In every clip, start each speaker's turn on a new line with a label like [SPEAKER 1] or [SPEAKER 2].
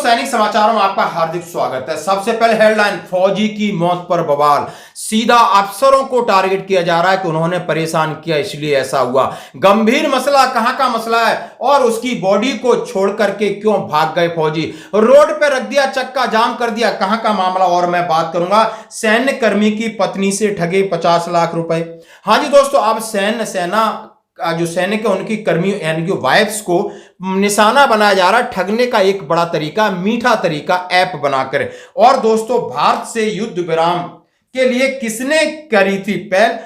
[SPEAKER 1] सैनिक समाचारों में आपका हार्दिक स्वागत है। सबसे पहले हेडलाइन, फौजी की मौत पर बवाल। सीधा अफसरों को टारगेट किया जा रहा है कि उन्होंने परेशान किया इसलिए ऐसा हुआ। गंभीर मसला, कहां का मसला है और उसकी बॉडी को छोड़ करके क्यों भाग गए फौजी? रोड पे रख दिया, चक्का जाम कर दिया, कहां का मामला? और मैं बात करूंगा सैन्य कर्मी की पत्नी से ठगे 50 लाख रुपए। हाँ जी दोस्तों, अब सेना जो सैनिक है उनकी कर्मी यानी कि वाइफ्स को निशाना बनाया जा रहा है। ठगने का एक बड़ा तरीका, मीठा तरीका ऐप बनाकर। और दोस्तों, भारत से युद्ध विराम के लिए किसने करी थी पहल?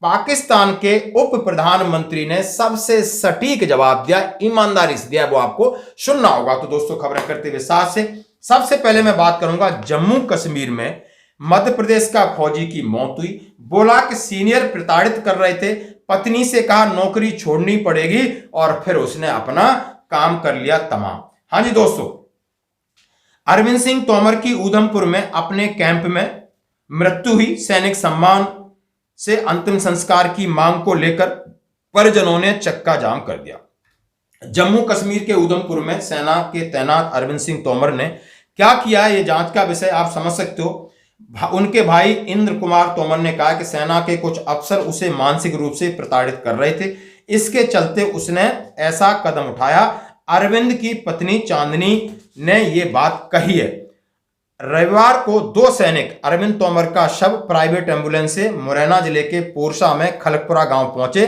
[SPEAKER 1] पाकिस्तान के उप प्रधानमंत्री ने सबसे सटीक जवाब दिया, ईमानदारी से दिया, वो आपको सुनना होगा। तो दोस्तों, खबरें करते हुए साथ से सबसे पहले मैं बात करूंगा जम्मू कश्मीर में मध्य प्रदेश का फौजी की मौत हुई। बोला कि सीनियर प्रताड़ित कर रहे थे, पत्नी से कहा नौकरी छोड़नी पड़ेगी और फिर उसने अपना काम कर लिया तमाम। हाँ जी दोस्तों, अरविंद सिंह तोमर की उधमपुर में अपने कैंप में मृत्यु हुई। सैनिक सम्मान से अंतिम संस्कार की मांग को लेकर परिजनों ने चक्का जाम कर दिया। जम्मू कश्मीर के उधमपुर में सेना के तैनात अरविंद सिंह तोमर ने क्या किया, यह जांच का विषय, आप समझ सकते हो। उनके भाई इंद्र कुमार तोमर ने कहा कि सेना के कुछ अफसर उसे मानसिक रूप से प्रताड़ित कर रहे थे, इसके चलते उसने ऐसा कदम उठाया। अरविंद की पत्नी चांदनी ने यह बात कही है। रविवार को दो सैनिक अरविंद तोमर का शव प्राइवेट एम्बुलेंस से मुरैना जिले के पोरसा में खलकपुरा गांव पहुंचे।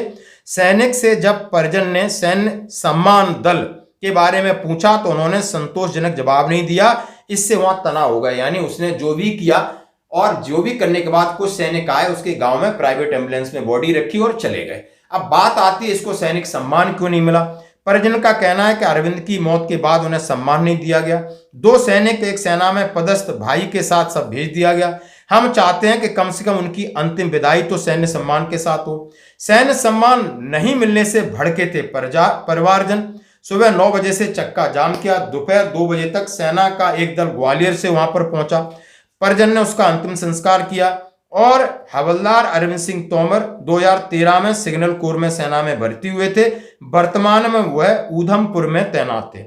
[SPEAKER 1] सैनिक से जब परिजन ने सैन्य सम्मान दल के बारे में पूछा तो उन्होंने संतोषजनक जवाब नहीं दिया। इससे वहां तनाव हो गया, यानी उसने जो भी किया और जो भी करने के बाद कुछ सैनिक आए, उसके गांव में प्राइवेट एम्बुलेंस में बॉडी रखी और चले गए। अब बात आती है, इसको सैनिक सम्मान क्यों नहीं मिला? परिजन का कहना है कि अरविंद की मौत के बाद उन्हें सम्मान नहीं दिया गया। दो सैनिक एक सेना में पदस्थ भाई के साथ सब भेज दिया गया। हम चाहते हैं कि कम से कम उनकी अंतिम विदाई तो सैन्य सम्मान के साथ हो। सैन्य सम्मान नहीं मिलने से भड़के थे परिवारजन। सुबह 9 बजे से चक्का जाम किया। दोपहर 2 बजे तक सेना का एक दल ग्वालियर से वहां पर पहुंचा। परिजन ने उसका अंतिम संस्कार किया। और हवलदार अरविंद सिंह तोमर 2013 में सिग्नल कोर में सेना में भर्ती हुए थे। वर्तमान में वह उधमपुर में तैनात थे।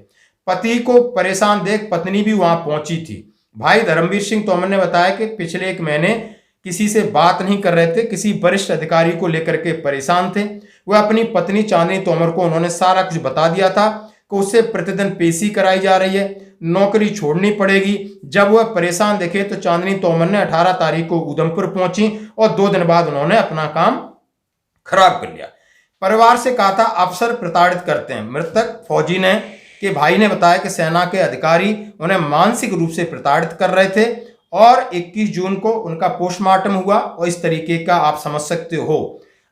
[SPEAKER 1] पति को परेशान देख पत्नी भी वहां पहुंची थी। भाई धर्मवीर सिंह तोमर ने बताया कि पिछले 1 महीने किसी से बात नहीं कर रहे थे, किसी वरिष्ठ अधिकारी को लेकर के परेशान थे। वह अपनी पत्नी चांदनी तोमर को उन्होंने सारा कुछ बता दिया था कि उससे प्रतिदिन पेशी कराई जा रही है, नौकरी छोड़नी पड़ेगी। जब वह परेशान दिखे तो चांदनी तोमर ने 18 तारीख को उधमपुर पहुंची और 2 दिन बाद उन्होंने अपना काम खराब कर लिया। परिवार से कहा था अफसर प्रताड़ित करते हैं। मृतक फौजी ने के भाई ने बताया कि सेना के अधिकारी उन्हें मानसिक रूप से प्रताड़ित कर रहे थे और 21 जून को उनका पोस्टमार्टम हुआ। और इस तरीके का आप समझ सकते हो।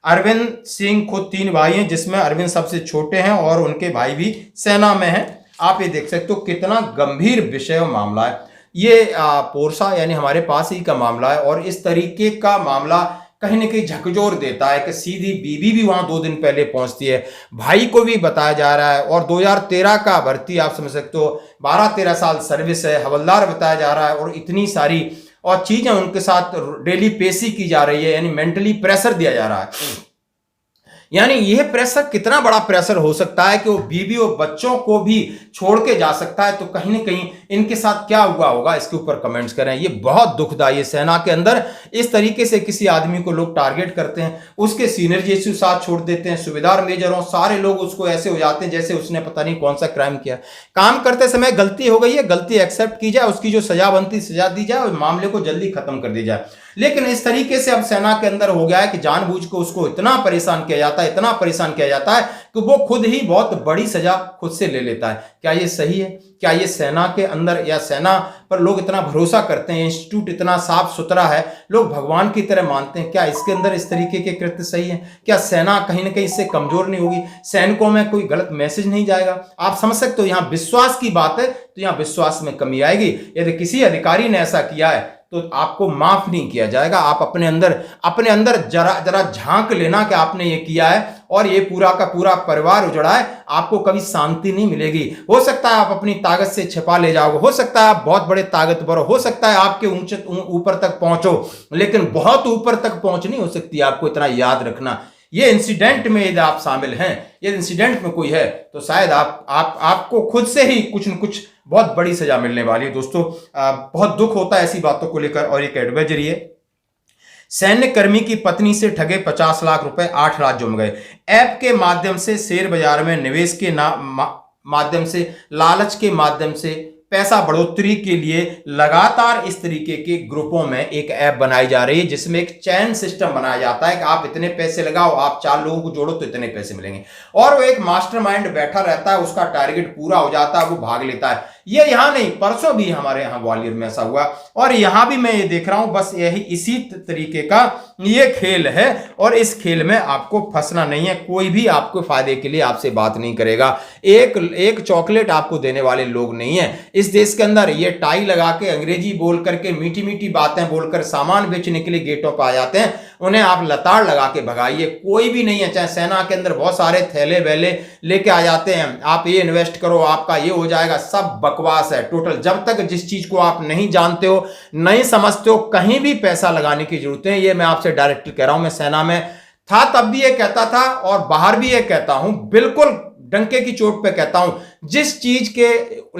[SPEAKER 1] अरविंद सिंह खुद 3 भाई हैं, जिसमें अरविंद सबसे छोटे हैं और उनके भाई भी सेना में हैं। आप ये देख सकते हो कितना गंभीर विषय और मामला है। ये पोरसा यानी हमारे पास ही का मामला है और इस तरीके का मामला कहीं ना कहीं झकझोर देता है कि सीधी बीवी भी वहां 2 दिन पहले पहुंचती है, भाई को भी बताया जा रहा है। और 2013 का भर्ती, आप समझ सकते हो, 12-13 साल सर्विस है, हवलदार बताया जा रहा है और इतनी सारी और चीजें उनके साथ डेली पेशी की जा रही है, यानी मेंटली प्रेशर दिया जा रहा है। यानी यह प्रेशर कितना बड़ा प्रेशर हो सकता है कि वो बीवी और बच्चों को भी छोड़ के जा सकता है। तो कहीं ना कहीं इनके साथ क्या हुआ होगा, इसके ऊपर कमेंट्स करें। ये बहुत दुखदायी है। सेना के अंदर इस तरीके से किसी आदमी को लोग टारगेट करते हैं, उसके सीनियर जैसे साथ छोड़ देते हैं, सूबेदार मेजर हो, सारे लोग उसको ऐसे हो जाते हैं जैसे उसने पता नहीं कौन सा क्राइम किया। काम करते समय गलती हो गई है, गलती एक्सेप्ट की जाए, उसकी जो सजा बनती सजा दी जाए और मामले को जल्दी खत्म कर दी जाए। लेकिन इस तरीके से अब सेना के अंदर हो गया है कि जानबूझ के उसको इतना परेशान किया जाता है, इतना परेशान किया जाता है कि वो खुद ही बहुत बड़ी सजा खुद से ले लेता है। क्या ये सही है? क्या ये सेना के अंदर या सेना पर लोग इतना भरोसा करते हैं, इंस्टीट्यूट इतना साफ सुथरा है, लोग भगवान की तरह मानते हैं, क्या इसके अंदर इस तरीके के कृत्य सही है? क्या सेना कहीं ना कहीं इससे कमजोर नहीं होगी? सैनिकों में कोई गलत मैसेज नहीं जाएगा? आप समझ सकते हो, यहाँ विश्वास की बात है तो यहाँ विश्वास में कमी आएगी। यदि किसी अधिकारी ने ऐसा किया है तो आपको माफ नहीं किया जाएगा। आप अपने अंदर जरा झांक लेना कि आपने ये किया है और ये पूरा का पूरा परिवार उजड़ा है, आपको कभी शांति नहीं मिलेगी। हो सकता है आप अपनी ताकत से छिपा ले जाओगे, हो सकता है आप बहुत बड़े ताकतवर हो सकता है आपके ऊंचे ऊपर तक पहुंचो, लेकिन बहुत ऊपर तक पहुंच नहीं हो सकती। आपको इतना याद रखना, ये इंसिडेंट में यदि आप शामिल हैं, यदि इंसिडेंट में कोई है, तो शायद आपको खुद से ही कुछ न कुछ बहुत बड़ी सजा मिलने वाली है। दोस्तों बहुत दुख होता है ऐसी बातों को लेकर। और एक एडवाइजरी है, सैन्य कर्मी की पत्नी से ठगे 50 लाख रुपए, 8 राज्यों में गए। ऐप के माध्यम से शेयर बाजार में निवेश के माध्यम से, लालच के माध्यम से पैसा बढ़ोतरी के लिए लगातार इस तरीके के ग्रुपों में एक ऐप बनाई जा रही है, जिसमें एक चैन सिस्टम बनाया जाता है कि आप इतने पैसे लगाओ, आप 4 लोगों को जोड़ो तो इतने पैसे मिलेंगे। और वो एक मास्टरमाइंड बैठा रहता है, उसका टारगेट पूरा हो जाता है, वो भाग लेता है। ये यहां नहीं, परसों भी हमारे यहां ग्वालियर में ऐसा हुआ, और यहां भी मैं ये देख रहा हूं। बस यही इसी तरीके का ये खेल है, और इस खेल में आपको फंसना नहीं है। कोई भी आपको फायदे के लिए आपसे बात नहीं करेगा। एक चॉकलेट आपको देने वाले लोग नहीं है इस देश के अंदर। ये टाई लगा के, अंग्रेजी बोल करके, मीठी मीठी बातें बोलकर सामान बेचने के लिए गेटों पर आ जाते हैं। उन्हें आप लताड़ लगा के भगाइए। कोई भी नहीं है, चाहे सेना के अंदर बहुत सारे थैले वैले लेके आ जाते हैं, आप ये इन्वेस्ट करो, आपका ये हो जाएगा, सब बकवास है टोटल। जब तक जिस चीज को आप नहीं जानते हो, नहीं समझते हो, कहीं भी पैसा लगाने की जरूरत है। ये मैं आपसे डायरेक्ट कह रहा हूं। मैं सेना में था तब भी ये कहता था, और बाहर भी ये कहता हूं, बिल्कुल डंके की चोट पे कहता हूं, जिस चीज के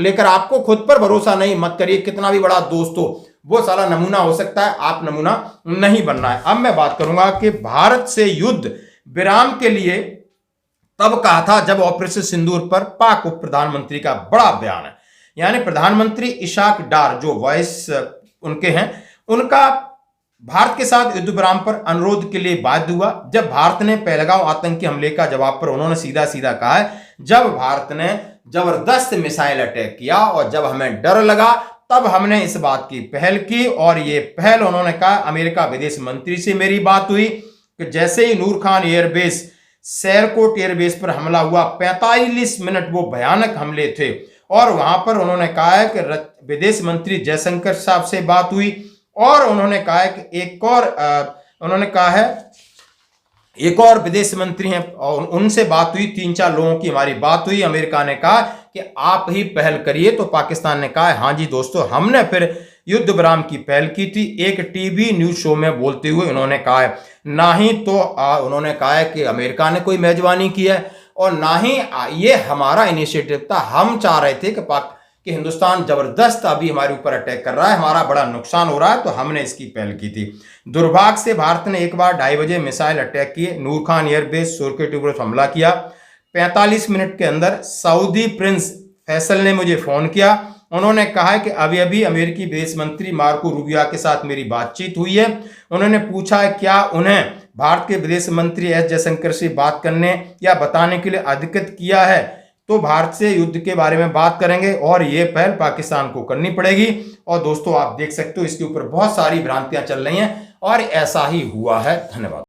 [SPEAKER 1] लेकर आपको खुद पर भरोसा नहीं, मत करिए। कितना भी बड़ा दोस्त हो, वो साला नमूना हो सकता है, आप नमूना नहीं बनना है। अब मैं बात करूंगा कि भारत से युद्ध विराम के लिए तब कहा था जब ऑपरेशन सिंदूर पर पाक उप प्रधानमंत्री का बड़ा बयान है। यानी प्रधानमंत्री इशाक डार, जो वॉइस उनके हैं, उनका भारत के साथ युद्ध विराम पर अनुरोध के लिए बाध्य हुआ जब भारत ने पहलगांव आतंकी हमले का जवाब पर उन्होंने सीधा सीधा कहा है, जब भारत ने जबरदस्त मिसाइल अटैक किया और जब हमें डर लगा, तब हमने इस बात की पहल की। और ये पहल उन्होंने कहा, अमेरिका विदेश मंत्री से मेरी बात हुई कि जैसे ही नूर खान एयरबेस, सैरकोट एयरबेस पर हमला हुआ, 45 मिनट वो भयानक हमले थे, और वहां पर उन्होंने कहा है कि विदेश मंत्री जयशंकर साहब से बात हुई, और उन्होंने कहा है कि एक और विदेश मंत्री हैं और उनसे बात हुई, 3-4 लोगों की हमारी बात हुई। अमेरिका ने कहा कि आप ही पहल करिए, तो पाकिस्तान ने कहा हाँ जी दोस्तों, हमने फिर युद्ध विराम की पहल की थी। एक टीवी न्यूज शो में बोलते हुए उन्होंने कहा है, ना ही तो उन्होंने कहा है कि अमेरिका ने कोई मेजबानी की है, और ना ही ये हमारा इनिशिएटिव था। हम चाह रहे थे कि हिंदुस्तान जबरदस्त अभी हमारे ऊपर अटैक कर रहा है, हमारा बड़ा नुकसान हो रहा है, तो हमने इसकी पहल की थी। दुर्भाग्य से भारत ने एक बार 2:30 बजे मिसाइल अटैक किए, नूर खान एयरबेस, सोरकेट पर हमला किया। 45 मिनट के अंदर सऊदी प्रिंस फैसल ने मुझे फोन किया। उन्होंने कहा है कि अभी अभी अमेरिकी विदेश मंत्री मार्को रूबियो के साथ मेरी बातचीत हुई है। उन्होंने पूछा है क्या उन्हें भारत के विदेश मंत्री एस जयशंकर से बात करने या बताने के लिए अधिकृत किया है, तो भारत से युद्ध के बारे में बात करेंगे, और ये पहल पाकिस्तान को करनी पड़ेगी। और दोस्तों आप देख सकते हो इसके ऊपर बहुत सारी भ्रांतियां चल रही हैं, और ऐसा ही हुआ है। धन्यवाद।